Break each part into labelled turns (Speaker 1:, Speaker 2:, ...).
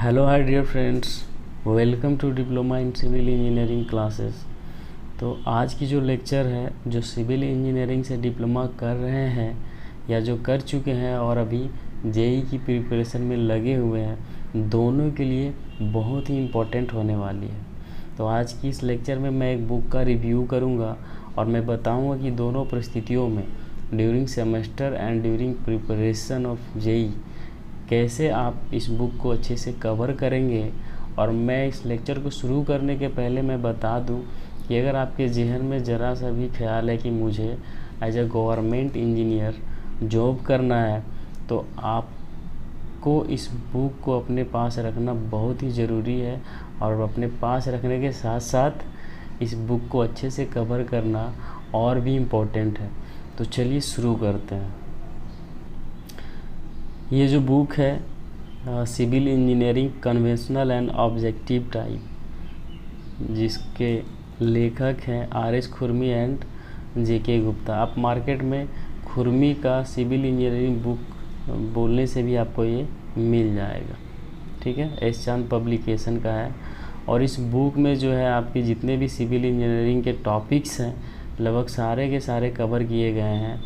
Speaker 1: Hello hi dear friends, welcome to diploma in civil engineering classes. तो आज की जो लेक्चर है, जो सिविल इंजीनियरिंग से डिप्लोमा कर रहे हैं या जो कर चुके हैं और अभी जेई की प्रिपरेशन में लगे हुए हैं, दोनों के लिए बहुत ही इम्पोर्टेंट होने वाली है। तो आज की इस लेक्चर में मैं एक बुक का रिव्यू करूँगा और मैं बताऊँगा कि दोनों परिस्थितियों में during semester and during preparation of JE कैसे आप इस बुक को अच्छे से कवर करेंगे। और मैं इस लेक्चर को शुरू करने के पहले मैं बता दूं कि अगर आपके जहन में ज़रा सा भी ख्याल है कि मुझे as a government engineer job करना है, तो आपको इस बुक को अपने पास रखना बहुत ही ज़रूरी है। और अपने पास रखने के साथ साथ इस बुक को अच्छे से कवर करना और भी इम्पोर्टेंट है। तो चलिए शुरू करते हैं। ये जो बुक है civil engineering conventional and objective type, जिसके लेखक हैं RS खुरमी एंड JK गुप्ता। आप मार्केट में खुरमी का सिविल इंजीनियरिंग बुक बोलने से भी आपको ये मिल जाएगा, ठीक है। एस चांद पब्लिकेशन का है। और इस बुक में जो है आपके जितने भी सिविल इंजीनियरिंग के टॉपिक्स हैं लगभग सारे के सारे कवर किए गए हैं,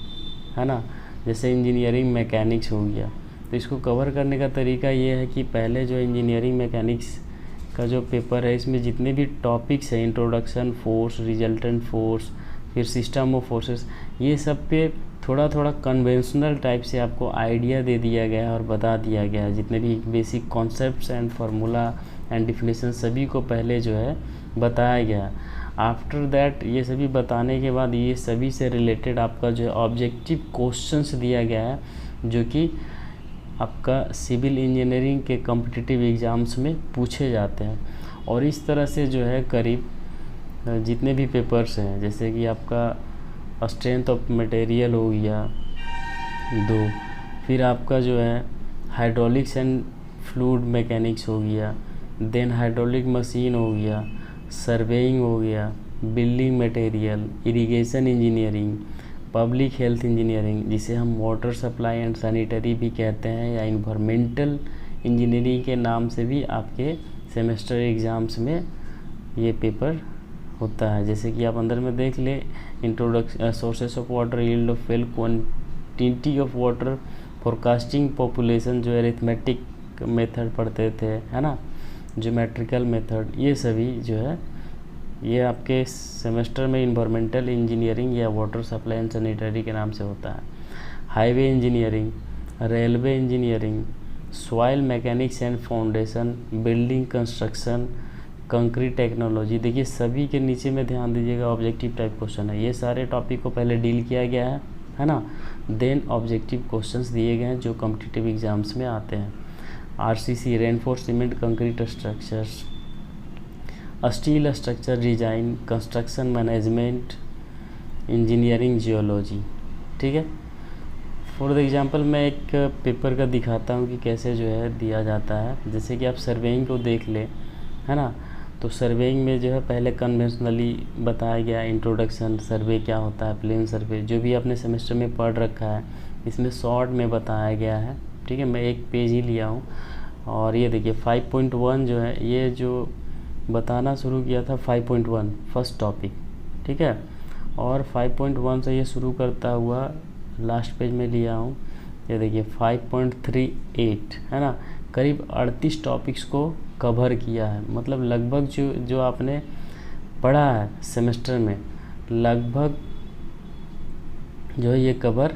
Speaker 1: है ना। जैसे इंजीनियरिंग मैकेनिक्स हो गया, तो इसको कवर करने का तरीका ये है कि पहले जो इंजीनियरिंग मैकेनिक्स का जो पेपर है, इसमें जितने भी टॉपिक्स हैं, इंट्रोडक्शन, फोर्स, रिजल्टेंट फोर्स, फिर सिस्टम ऑफ फोर्सेस, ये सब पे थोड़ा थोड़ा कन्वेंशनल टाइप से आपको आइडिया दे दिया गया है और बता दिया गया है। जितने भी basic concepts and formula and definition सभी को पहले जो है बताया गया। आफ्टर दैट ये सभी बताने के बाद ये सभी से रिलेटेड आपका जो है ऑब्जेक्टिव क्वेश्चंस दिया गया है, जो कि आपका सिविल इंजीनियरिंग के कॉम्पिटिटिव एग्ज़ाम्स में पूछे जाते हैं। और इस तरह से जो है करीब जितने भी पेपर्स हैं, जैसे कि आपका स्ट्रेंथ ऑफ मटेरियल हो गया 2, फिर आपका जो है हाइड्रोलिक्स एंड फ्लूइड मैकेनिक्स हो गया, देन हाइड्रोलिक मशीन हो गया, सर्वेइंग हो गया, building material, irrigation engineering, public health engineering, जिसे हम वाटर सप्लाई एंड सैनिटरी भी कहते हैं, या इन्वायरमेंटल इंजीनियरिंग के नाम से भी आपके सेमेस्टर एग्ज़ाम्स में ये पेपर होता है। जैसे कि आप अंदर में देख ले, introduction, sources of water, yield of well, quantity of water, forecasting population, जो अरिथमेटिक मेथड पढ़ते थे, है ना, ज्योमेट्रिकल मेथड, ये सभी जो है ये आपके सेमेस्टर में इन्वायरमेंटल इंजीनियरिंग या वाटर सप्लाई एंड सैनिटरी के नाम से होता है। Highway engineering, railway engineering, soil mechanics and foundation, building construction, concrete technology. देखिए सभी के नीचे में ध्यान दीजिएगा ऑब्जेक्टिव टाइप क्वेश्चन है। ये सारे टॉपिक को पहले डील किया गया है ना। देन ऑब्जेक्टिव क्वेश्चंस दिए गए हैं जो कॉम्पिटिटिव एग्जाम्स में आते हैं। RCC, reinforce cement concrete structures, steel structure design, construction management, engineering geology, ठीक है। फॉर द एग्जांपल मैं एक पेपर का दिखाता हूँ कि कैसे जो है दिया जाता है। जैसे कि आप सर्वेइंग को देख ले, है ना। तो सर्वेइंग में जो है पहले कन्वेंशनली बताया गया इंट्रोडक्शन, सर्वे क्या होता है, प्लेन सर्वे, जो भी आपने सेमेस्टर में पढ़ रखा है इसमें शॉर्ट में बताया गया है, ठीक है। मैं एक पेज ही लिया हूँ। और ये देखिए 5.1 जो है, ये जो बताना शुरू किया था 5.1 फर्स्ट टॉपिक, ठीक है। और 5.1 से ये शुरू करता हुआ लास्ट पेज में लिया हूँ। ये देखिए 5.38, है ना। करीब 38 टॉपिक्स को कवर किया है। मतलब लगभग जो आपने पढ़ा है सेमेस्टर में लगभग जो है ये कवर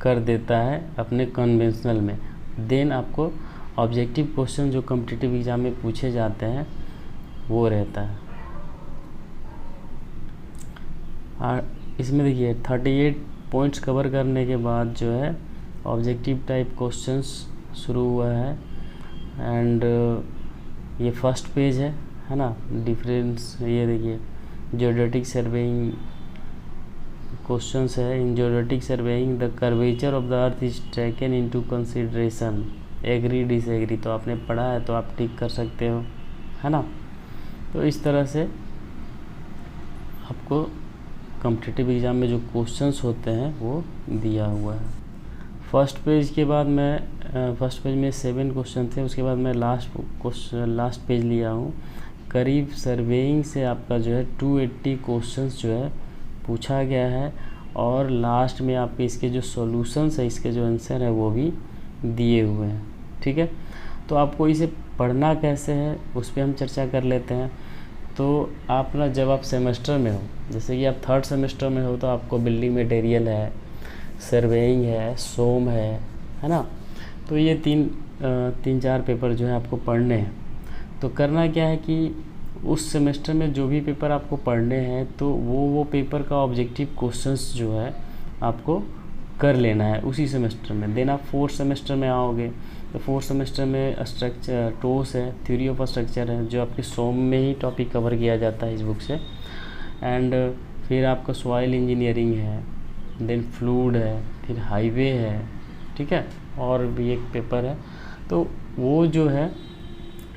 Speaker 1: कर देता है अपने कन्वेंशनल में। देन आपको ऑब्जेक्टिव क्वेश्चन जो कॉम्पिटिटिव एग्ज़ाम में पूछे जाते हैं वो रहता है। और इसमें देखिए 38 पॉइंट्स कवर करने के बाद जो है ऑब्जेक्टिव टाइप क्वेश्चंस शुरू हुआ है। एंड ये फर्स्ट पेज है ना। डिफरेंस ये देखिए, जियोडेटिक सर्वेइंग क्वेश्चंस है। In geodetic surveying the curvature of the earth is taken into consideration, agree disagree. तो आपने पढ़ा है तो आप टिक कर सकते हो, है ना। तो इस तरह से आपको कॉम्पिटिटिव एग्ज़ाम में जो क्वेश्चंस होते हैं वो दिया हुआ है। फर्स्ट पेज के बाद मैं फर्स्ट पेज में 7 क्वेश्चन थे, उसके बाद मैं लास्ट पेज लिया हूँ। करीब सर्वेइंग से आपका जो है 280 क्वेश्चंस जो है पूछा गया है, और लास्ट में आपके इसके जो सॉल्यूशंस है, इसके जो आंसर है वो भी दिए हुए हैं। ठीक है, तो आपको इसे पढ़ना कैसे है उस पर हम चर्चा कर लेते हैं। तो आप ना, जब आप सेमेस्टर में हो, जैसे कि आप 3rd सेमेस्टर में हो, तो आपको बिल्डिंग मटेरियल है, सर्वेइंग है, सोम है ना, तो ये 3-4 पेपर जो है आपको पढ़ने हैं। तो करना क्या है कि उस सेमेस्टर में जो भी पेपर आपको पढ़ने हैं, तो वो पेपर का ऑब्जेक्टिव क्वेश्चंस जो है आपको कर लेना है उसी सेमेस्टर में। देन आप 4th सेमेस्टर में आओगे, तो 4th सेमेस्टर में स्ट्रक्चर टोस है, थ्योरी ऑफ स्ट्रक्चर है, जो आपके सोम में ही टॉपिक कवर किया जाता है इस बुक से। एंड फिर आपका सॉइल इंजीनियरिंग है, देन फ्लूइड है, फिर हाईवे है, ठीक है, और भी एक पेपर है। तो वो जो है,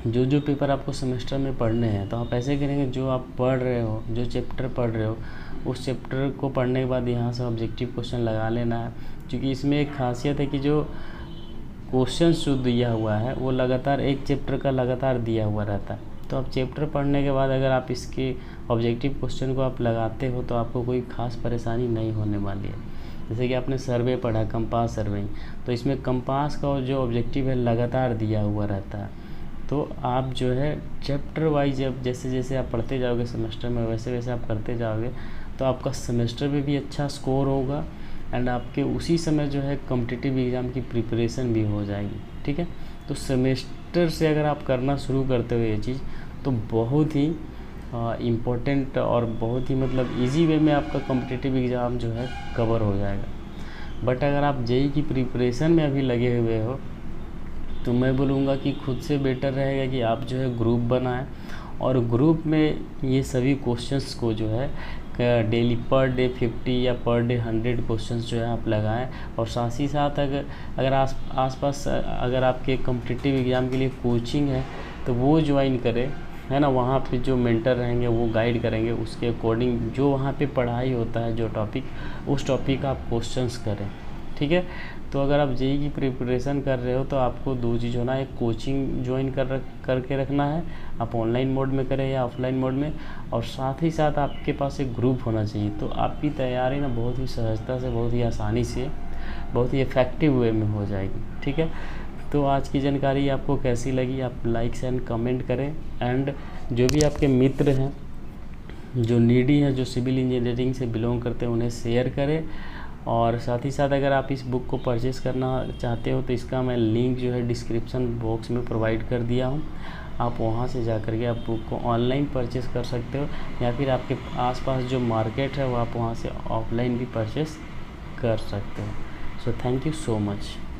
Speaker 1: जो पेपर आपको सेमेस्टर में पढ़ने हैं, तो आप ऐसे करेंगे, जो आप पढ़ रहे हो, जो चैप्टर पढ़ रहे हो, उस चैप्टर को पढ़ने के बाद यहाँ से ऑब्जेक्टिव क्वेश्चन लगा लेना है। क्योंकि इसमें एक खासियत है कि जो क्वेश्चन जो दिया हुआ है वो लगातार एक चैप्टर का लगातार दिया हुआ रहता है। तो आप चैप्टर पढ़ने के बाद अगर आप इसके ऑब्जेक्टिव क्वेश्चन को आप लगाते हो, तो आपको कोई ख़ास परेशानी नहीं होने वाली है। जैसे कि आपने सर्वे पढ़ा, कंपास सर्वेइंग, तो इसमें कंपास का जो ऑब्जेक्टिव है लगातार दिया हुआ रहता है। तो आप जो है चैप्टर वाइज, अब जैसे जैसे आप पढ़ते जाओगे सेमेस्टर में, वैसे वैसे आप करते जाओगे, तो आपका सेमेस्टर में भी अच्छा स्कोर होगा, एंड आपके उसी समय जो है कॉम्पिटिटिव एग्ज़ाम की प्रिपरेशन भी हो जाएगी। ठीक है, तो सेमेस्टर से अगर आप करना शुरू करते हो ये चीज़, तो बहुत ही इम्पोर्टेंट और बहुत ही मतलब इजी वे में आपका कॉम्पिटिटिव एग्ज़ाम जो है कवर हो जाएगा। बट अगर आप जेईई की प्रिपरेशन में अभी लगे हुए हो, तो मैं बोलूँगा कि खुद से बेटर रहेगा कि आप जो है ग्रुप बनाएं, और ग्रुप में ये सभी क्वेश्चंस को जो है डेली पर डे 50 या पर डे 100 क्वेश्चंस जो है आप लगाएं। और साथ ही साथ अगर आसपास अगर आपके कॉम्पिटिटिव एग्ज़ाम के लिए कोचिंग है, तो वो ज्वाइन करें, है ना। वहाँ पे जो मेंटर रहेंगे वो गाइड करेंगे, उसके अकॉर्डिंग जो वहाँ पे पढ़ाई होता है, जो टॉपिक, उस टॉपिक का आप क्वेश्चंस करें। ठीक है, तो अगर आप जेईई की प्रिपरेशन कर रहे हो, तो आपको 2 चीज़ होना है, एक कोचिंग ज्वाइन करके रखना है, आप ऑनलाइन मोड में करें या ऑफलाइन मोड में, और साथ ही साथ आपके पास एक ग्रुप होना चाहिए। तो आपकी तैयारी ना बहुत ही सहजता से, बहुत ही आसानी से, बहुत ही इफ़ेक्टिव वे में हो जाएगी। ठीक है, तो आज की जानकारी आपको कैसी लगी, आप लाइक एंड कमेंट करें, एंड जो भी आपके मित्र हैं, जो नीडी हैं, जो सिविल इंजीनियरिंग से बिलोंग करते हैं, उन्हें शेयर करें। और साथ ही साथ अगर आप इस बुक को परचेज़ करना चाहते हो, तो इसका मैं लिंक जो है डिस्क्रिप्शन बॉक्स में प्रोवाइड कर दिया हूँ। आप वहाँ से जा कर के आप बुक को ऑनलाइन परचेज़ कर सकते हो, या फिर आपके आसपास जो मार्केट है वो आप वहाँ से ऑफलाइन भी परचेज़ कर सकते हो। So thank you so much.